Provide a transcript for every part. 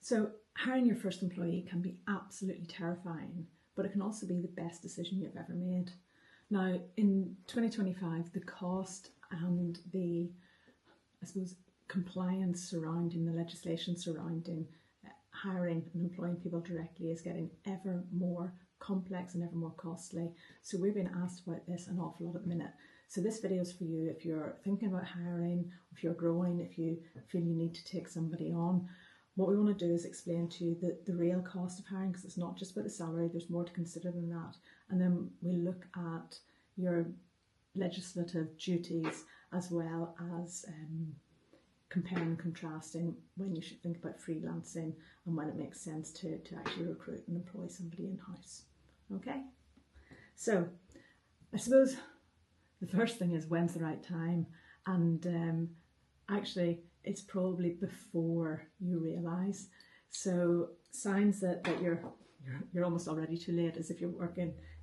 So hiring your first employee can be absolutely terrifying, but it can also be the best decision you've ever made. Now, in 2025, the cost and the, I suppose, compliance surrounding the legislation surrounding hiring and employing people directly is getting ever more complex and ever more costly. So we're being asked about this an awful lot at the minute. So this video is for you if you're thinking about hiring, if you're growing, if you feel you need to take somebody on. What we want to do is explain to you the real cost of hiring, because it's not just about the salary, there's more to consider than that. And then we look at your legislative duties as well as comparing and contrasting when you should think about freelancing and when it makes sense to actually recruit and employ somebody in-house. Okay? So I suppose the first thing is, when's the right time? And actually it's probably before you realise. So signs that you're almost already too late is if you're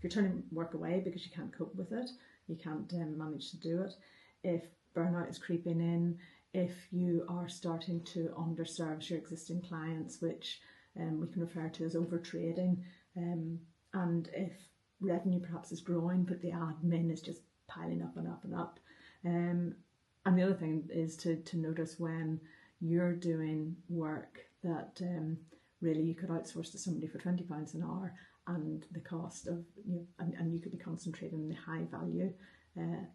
turning work away because you can't cope with it, you can't manage to do it. If burnout is creeping in, if you are starting to underservice your existing clients, which we can refer to as overtrading, and if revenue perhaps is growing but the admin is just piling up and up and up. And the other thing is to notice when you're doing work that really you could outsource to somebody for £20 an hour, and the cost of, and you could be concentrating on the high value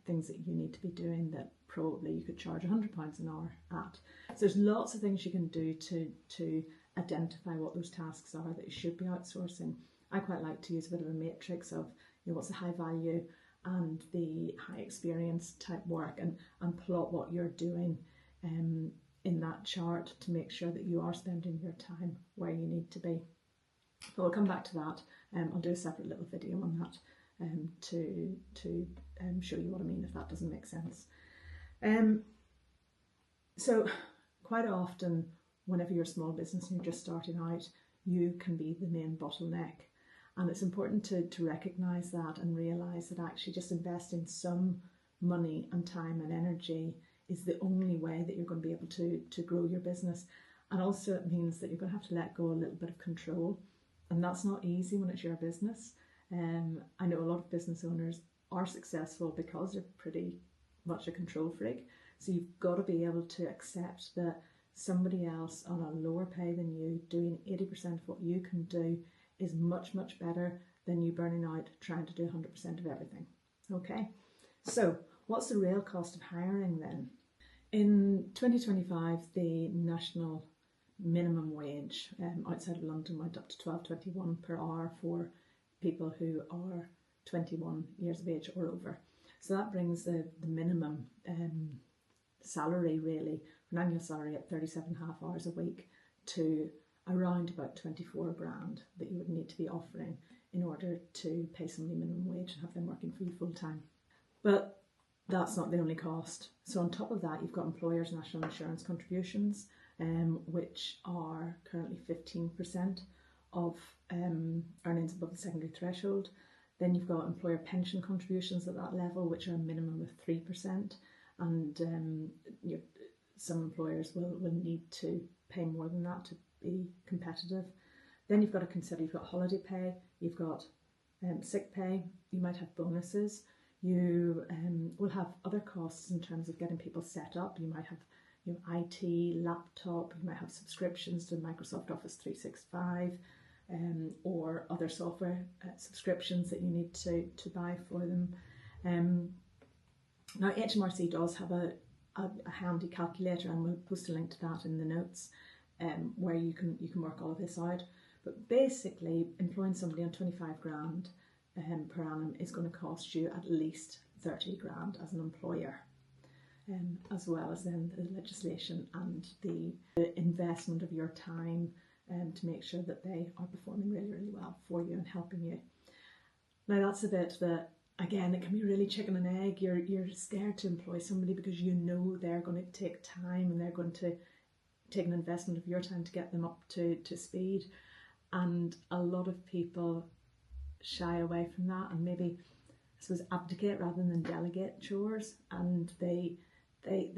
things that you need to be doing that probably you could charge £100 an hour at. So there's lots of things you can do to identify what those tasks are that you should be outsourcing. I quite like to use a bit of a matrix of what's the high value and the high experience type work, and plot what you're doing in that chart to make sure that you are spending your time where you need to be. But we'll come back to that. I'll do a separate little video on that to show you what I mean, if that doesn't make sense. So quite often, whenever you're a small business and you're just starting out, you can be the main bottleneck. And it's important to recognise that and realise that actually just investing some money and time and energy is the only way that you're going to be able to grow your business. And also it means that you're going to have to let go a little bit of control. And that's not easy when it's your business. I know a lot of business owners are successful because they're pretty much a control freak. So you've got to be able to accept that somebody else on a lower pay than you doing 80% of what you can do is much, much better than you burning out trying to do 100% of everything. Okay, so what's the real cost of hiring then? In 2025, the national minimum wage outside of London went up to £12.21 per hour for people who are 21 years of age or over. So that brings the minimum salary really, an annual salary at 37.5 hours a week, to around about 24 grand that you would need to be offering in order to pay somebody minimum wage and have them working for you full time. But that's not the only cost. So on top of that, you've got employers' national insurance contributions, which are currently 15% of earnings above the secondary threshold. Then you've got employer pension contributions at that level, which are a minimum of 3%. And some employers will need to pay more than that to be competitive. Then you've got to consider, you've got holiday pay, you've got sick pay, you might have bonuses, you will have other costs in terms of getting people set up. You might have IT, laptop, you might have subscriptions to Microsoft Office 365 or other software subscriptions that you need to buy for them. Now HMRC does have a handy calculator, and we'll post a link to that in the notes, where you can work all of this out. But basically, employing somebody on 25 grand per annum is going to cost you at least 30 grand as an employer, as well as then the legislation and the investment of your time to make sure that they are performing really, really well for you and helping you. Now that's a bit that, again, it can be really chicken and egg. You're scared to employ somebody because you know they're going to take time and they're going to take an investment of your time to get them up to speed. And a lot of people shy away from that and maybe, I suppose, abdicate rather than delegate chores, and they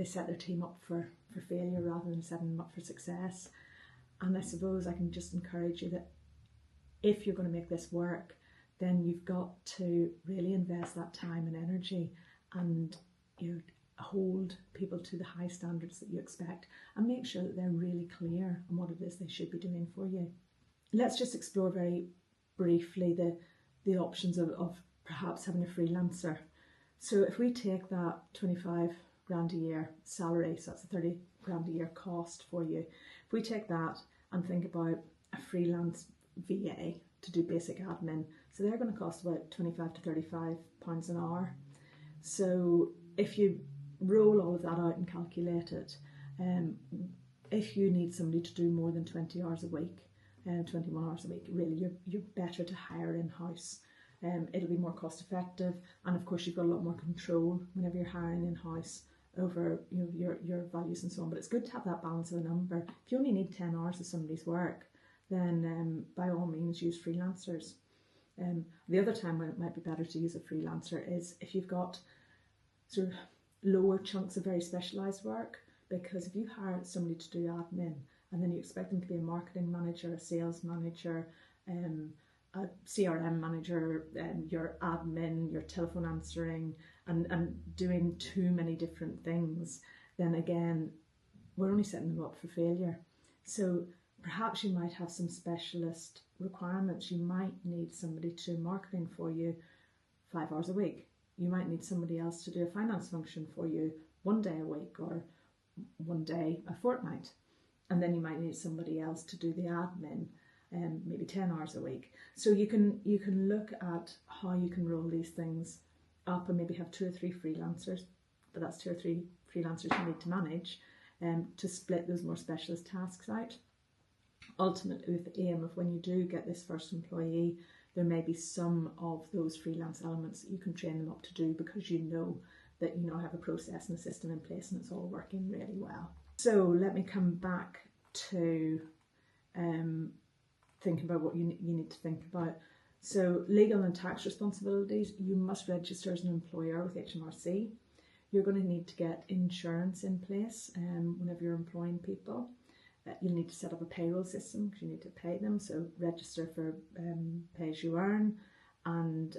set their team up for failure rather than setting them up for success. And I suppose I can just encourage you that if you're going to make this work, then you've got to really invest that time and energy, and hold people to the high standards that you expect, and make sure that they're really clear on what it is they should be doing for you. Let's just explore very briefly the options of perhaps having a freelancer. So if we take that 25 grand a year salary, so that's a 30 grand a year cost for you, if we take that and think about a freelance VA to do basic admin, so they're going to cost about 25 to 35 pounds an hour. So if you roll all of that out and calculate it, if you need somebody to do more than 20 hours a week, 21 hours a week, really you're better to hire in-house. It'll be more cost effective, and of course you've got a lot more control whenever you're hiring in-house over your values and so on. But it's good to have that balance of a number. If you only need 10 hours of somebody's work, then by all means use freelancers. The other time when it might be better to use a freelancer is if you've got sort of lower chunks of very specialised work, because if you hire somebody to do admin and then you expect them to be a marketing manager, a sales manager, a CRM manager, your admin, your telephone answering, and doing too many different things, then again, we're only setting them up for failure. So perhaps you might have some specialist requirements. You might need somebody to do marketing for you 5 hours a week. You might need somebody else to do a finance function for you 1 day a week or 1 day a fortnight. And then you might need somebody else to do the admin, maybe 10 hours a week. So you can look at how you can roll these things up and maybe have 2 or 3 freelancers, but that's 2 or 3 freelancers you need to manage, to split those more specialist tasks out. Ultimately, with the aim of when you do get this first employee, there may be some of those freelance elements that you can train them up to do, because you know that have a process and a system in place and it's all working really well. So let me come back to thinking about what you need to think about. So legal and tax responsibilities, you must register as an employer with HMRC. You're going to need to get insurance in place whenever you're employing people. You'll need to set up a payroll system because you need to pay them, so register for pay as you earn, and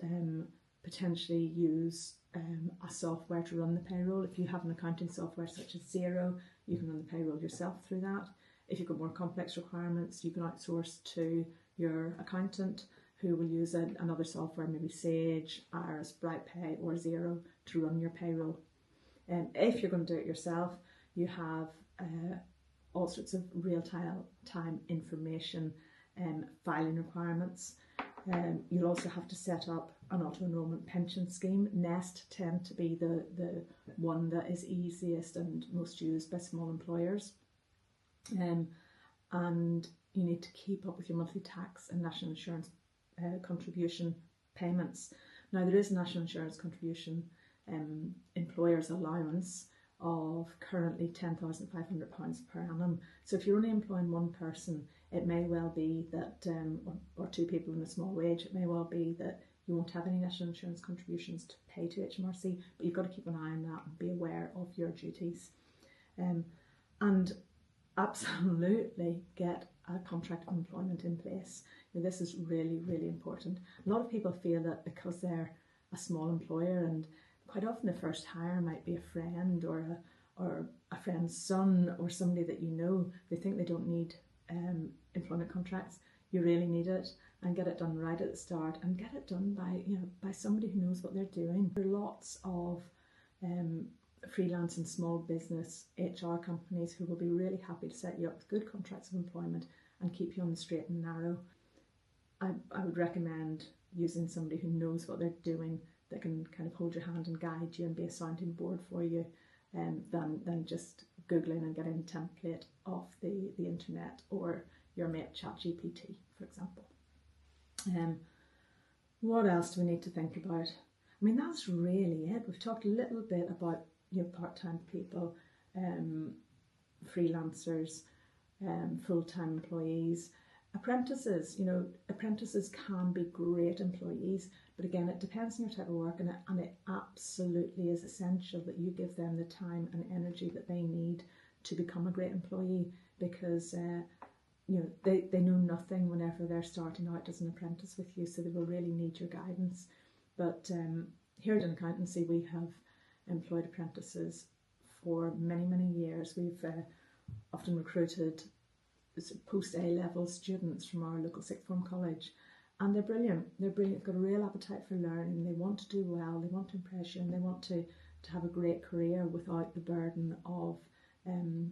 potentially use a software to run the payroll. If you have an accounting software such as Xero, you can run the payroll yourself through that. If you've got more complex requirements, you can outsource to your accountant, who will use another software, maybe Sage, Iris, BrightPay or Xero, to run your payroll. If you're going to do it yourself, you have all sorts of real-time information filing requirements. You'll also have to set up an auto-enrolment pension scheme. Nest tend to be the one that is easiest and most used by small employers. And you need to keep up with your monthly tax and national insurance contribution payments. Now, there is a national insurance contribution employer's allowance of currently £10,500 per annum. So if you're only employing one person, it may well be that, or 2 people in a small wage, it may well be that you won't have any national insurance contributions to pay to HMRC, but you've got to keep an eye on that and be aware of your duties. And absolutely get a contract of employment in place. This is really, really important. A lot of people feel that because they're a small employer, and quite often the first hire might be a friend or a friend's son or somebody that they think they don't need employment contracts. You really need it, and get it done right at the start, and get it done by somebody who knows what they're doing. There are lots of freelance and small business HR companies who will be really happy to set you up with good contracts of employment and keep you on the straight and narrow. I would recommend using somebody who knows what they're doing, that can kind of hold your hand and guide you and be a sounding board for you, than just Googling and getting a template off the internet or your mate ChatGPT, for example. What else do we need to think about? I mean, that's really it. We've talked a little bit about part-time people, freelancers, full-time employees, apprentices. Apprentices can be great employees, but again, it depends on your type of work, and it absolutely is essential that you give them the time and energy that they need to become a great employee, because they know nothing whenever they're starting out as an apprentice with you, so they will really need your guidance. But here at IN Accountancy, we have employed apprentices for many, many years. We've often recruited post A-level students from our local sixth form college, and they're brilliant. They've got a real appetite for learning. They want to do well, they want to impress you, and they want to have a great career without the burden of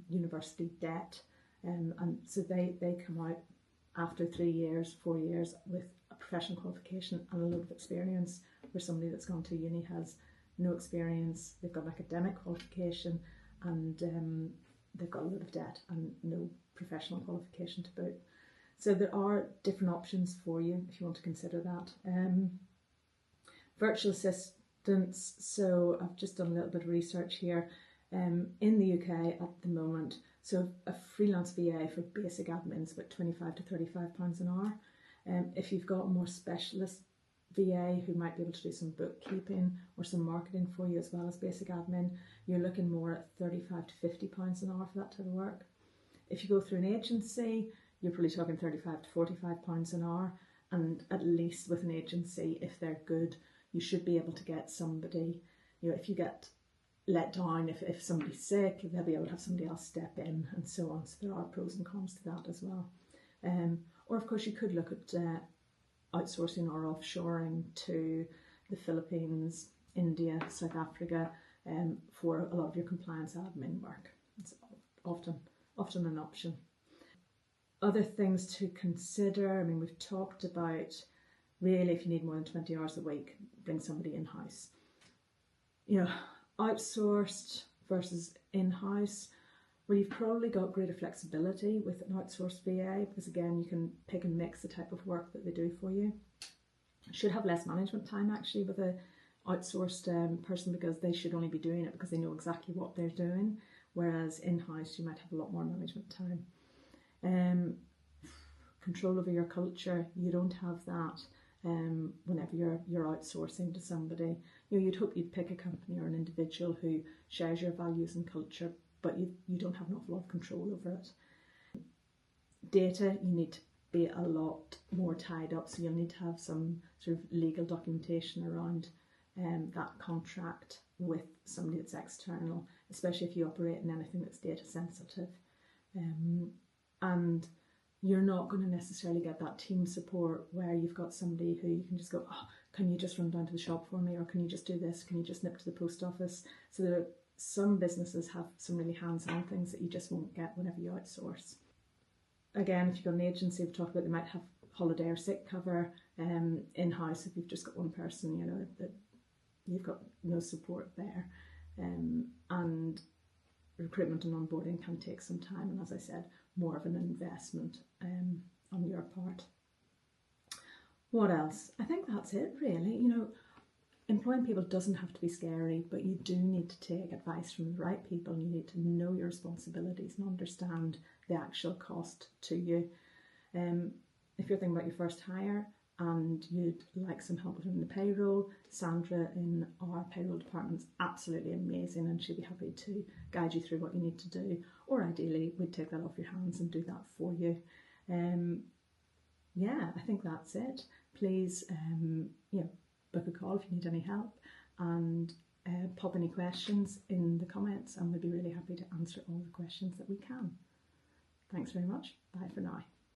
university debt. And so they come out after 3 years, 4 years with a professional qualification and a lot of experience, where somebody that's gone to uni has no experience, they've got an academic qualification, and they've got a lot of debt and no professional qualification to boot. So there are different options for you if you want to consider that. Virtual assistants, so I've just done a little bit of research here. In the UK at the moment, so a freelance VA for basic admin is about £25 to £35 an hour. If you've got a more specialist VA who might be able to do some bookkeeping or some marketing for you as well as basic admin, you're looking more at £35 to £50 an hour for that type of work. If you go through an agency, you're probably talking £35 to £45 an hour, and at least with an agency, if they're good, you should be able to get somebody, if you get let down, if somebody's sick, they'll be able to have somebody else step in, and so on. So there are pros and cons to that as well. Or of course you could look at outsourcing or offshoring to the Philippines, India, South Africa for a lot of your compliance admin work. It's often an option. Other things to consider, we've talked about really if you need more than 20 hours a week, bring somebody in-house. Outsourced versus in-house, well, you've probably got greater flexibility with an outsourced VA because again you can pick and mix the type of work that they do for you. Should have less management time actually with a outsourced person, because they should only be doing it because they know exactly what they're doing, whereas in-house you might have a lot more management time. Control over your culture, you don't have that whenever you're outsourcing to somebody. You'd hope you'd pick a company or an individual who shares your values and culture, but you don't have an awful lot of control over it. Data, you need to be a lot more tied up, so you'll need to have some sort of legal documentation around that contract with somebody that's external, especially if you operate in anything that's data sensitive. And you're not going to necessarily get that team support where you've got somebody who you can just go, oh, can you just run down to the shop for me, or can you just do this, can you just nip to the post office? So some businesses have some really hands-on things that you just won't get whenever you outsource. Again, if you've got an agency, we've talked about they might have holiday or sick cover. In-house, if you've just got one person, that you've got no support there. And recruitment and onboarding can take some time, and as I said, more of an investment on your part. What else? I think that's it really. Employing people doesn't have to be scary, but you do need to take advice from the right people. You need to know your responsibilities and understand the actual cost to you. If you're thinking about your first hire and you'd like some help with the payroll, Sandra in our payroll department is absolutely amazing, and she'll be happy to guide you through what you need to do, or ideally we'd take that off your hands and do that for you. Yeah, I think that's it. Please book a call if you need any help, and pop any questions in the comments, and we'll be really happy to answer all the questions that we can. Thanks very much. Bye for now.